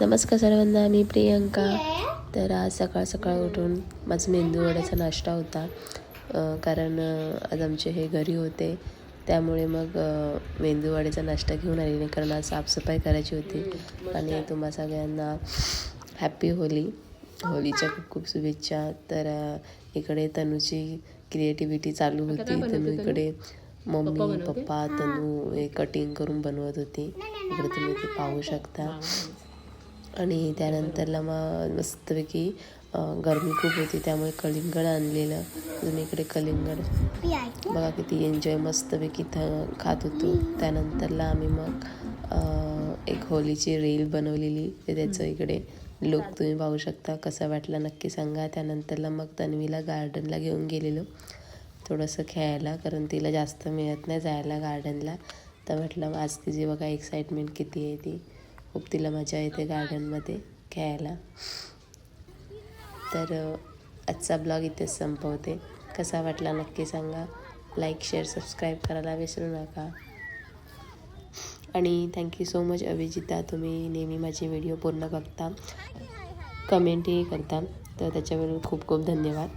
नमस्कार सर्वांना, मी प्रियंका. तर आज सकाळ सकाळ उठून माझं मेंदूवड्याचा नाश्ता होता. कारण आज आमचे हे घरी होते, त्यामुळे मग मेंदूवड्याचा नाश्ता घेऊन आले नाही, कारण आज साफसफाई करायची होती. आणि तुम्हा सगळ्यांना हॅपी होलीच्या खूप खूप शुभेच्छा. तर इकडे तनूची क्रिएटिव्हिटी चालू होती. तनू इकडे मम्मी पप्पा तनू हे कटिंग करून बनवत होती. इकडे तुम्ही ते पाहू शकता. आणि त्यानंतरला मग मस्तपैकी गरमी खूप होती, त्यामुळे कलिंगड आणलेलं. तुम्ही इकडे कलिंगड बघा किती एन्जॉय मस्तपैकी खात होतो. त्यानंतरला आम्ही मग एक होलीची रील बनवलेली, ते त्याचं इकडे लुक तुम्ही पाहू शकता. कसा वाटला नक्की सांगा. त्यानंतरला मग तन्वीला गार्डनला घेऊन गेलेलो थोडंसं खेळायला, कारण तिला जास्त मिळत नाही जायला गार्डनला. तर म्हटलं आज तिची बघा एक्साइटमेंट किती आहे, ती खूप तिला मजा येते गार्डनमध्ये खेळायला. तर आजचा ब्लॉग इथेच संपवते. कसा वाटला नक्की सांगा. लाईक शेअर सबस्क्राईब करायला विसरू नका. आणि थँक्यू सो मच अभिजिता, तुम्ही नेहमी माझे व्हिडिओ पूर्ण बघता, कमेंटही करता, तर त्याच्यावर खूप खूप धन्यवाद.